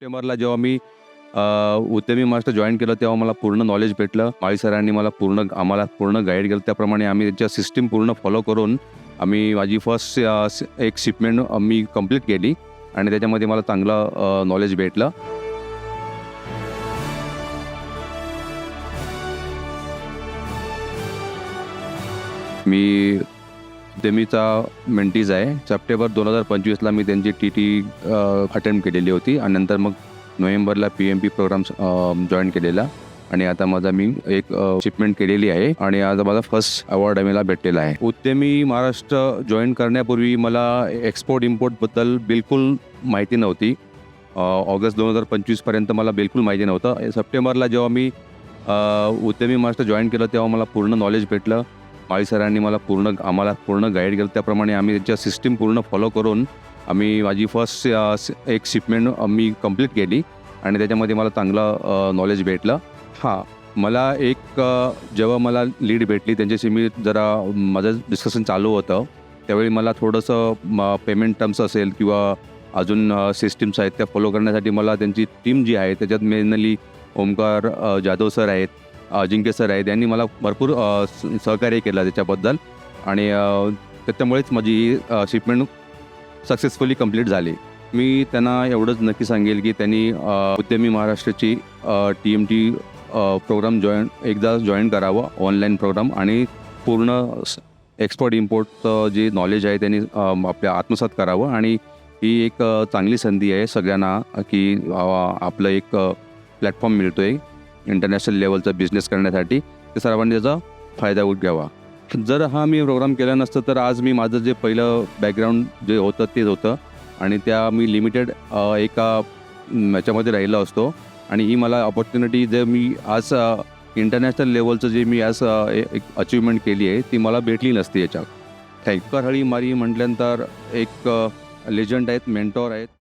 सप्टेंबरला जेव्हा मी उद्यमी मास्टर जॉइन केलं तेव्हा मला पूर्ण नॉलेज भेटलं. माळी सरांनी आम्हाला पूर्ण गाईड केलं. त्याप्रमाणे आम्ही त्यांच्या सिस्टीम पूर्ण फॉलो करून आम्ही माझी फर्स्ट एक शिपमेंट मी कंप्लीट केली आणि त्याच्यामध्ये मला चांगलं नॉलेज भेटलं. मी उद्यमीचा मेंटीज आहे. सप्टेंबर 2025ला मी त्यांची TT अटेम्प्ट केलेली होती आणि नंतर मग नोव्हेंबरला PMP प्रोग्राम जॉईन केलेला आणि आता मी एक शिपमेंट केलेली आहे आणि आज माझा फर्स्ट अवॉर्ड मला भेटलेला आहे. उद्यमी महाराष्ट्र जॉईन करण्यापूर्वी मला एक्सपोर्ट इम्पोर्टबद्दल बिलकुल माहिती नव्हती. ऑगस्ट 2025पर्यंत मला बिलकुल माहिती नव्हतं. सप्टेंबरला जेव्हा मी उद्यमी मास्टर जॉईन केलं तेव्हा मला पूर्ण नॉलेज भेटलं. माळी सरांनी आम्हाला पूर्ण गाईड केलं. त्याप्रमाणे आम्ही त्यांच्या सिस्टीम पूर्ण फॉलो करून आम्ही माझी फर्स्ट एक शिपमेंट मी कंप्लीट केली आणि त्याच्यामध्ये मला चांगलं नॉलेज भेटलं. मला जेव्हा मला लीड भेटली त्यांच्याशी मी जरा माझं डिस्कशन चालू होतं. त्यावेळी मला थोडंसं पेमेंट टर्म्स असेल किंवा अजून सिस्टीम्स आहेत त्या फॉलो करण्यासाठी मला त्यांची टीम जी आहे त्याच्यात मेनली ओमकार जाधव सर आहेत, अजिंक्य सर आहेत, यांनी मला भरपूर सहकार्य केलं त्याच्याबद्दल आणि त्याच्यामुळेच माझी शिपमेंट सक्सेसफुली कंप्लीट झाली. मी त्यांना एवढंच नक्की सांगेल की त्यांनी उद्यमी महाराष्ट्राची TMT प्रोग्राम एकदा जॉईन करावं, ऑनलाईन प्रोग्राम, आणि पूर्ण एक्सपोर्ट इम्पोर्टचं जे नॉलेज आहे त्यांनी आपल्या आत्मसात करावं. आणि ही एक चांगली संधी आहे सगळ्यांना की आपलं एक प्लॅटफॉर्म मिळतो आहे इंटरनॅशनल लेवलचा बिझनेस करण्यासाठी. ते सर्वांनी त्याचा फायदा घ्यावा. जर मी प्रोग्राम केला नसतं तर आज मी माझं जे पहिलं बॅकग्राऊंड जे होतं तेच होतं आणि मी लिमिटेड एका याच्यामध्ये राहिलो असतो. आणि ही मला अपॉर्च्युनिटी जे मी आज इंटरनॅशनल लेवलचं जे मी आज एक अचिव्हमेंट केली आहे ती मला भेटली नसती याच्यात. थँक्यू. हळी मारी म्हटल्यानंतर एक लेजंड आहेत, मेंटॉर आहेत.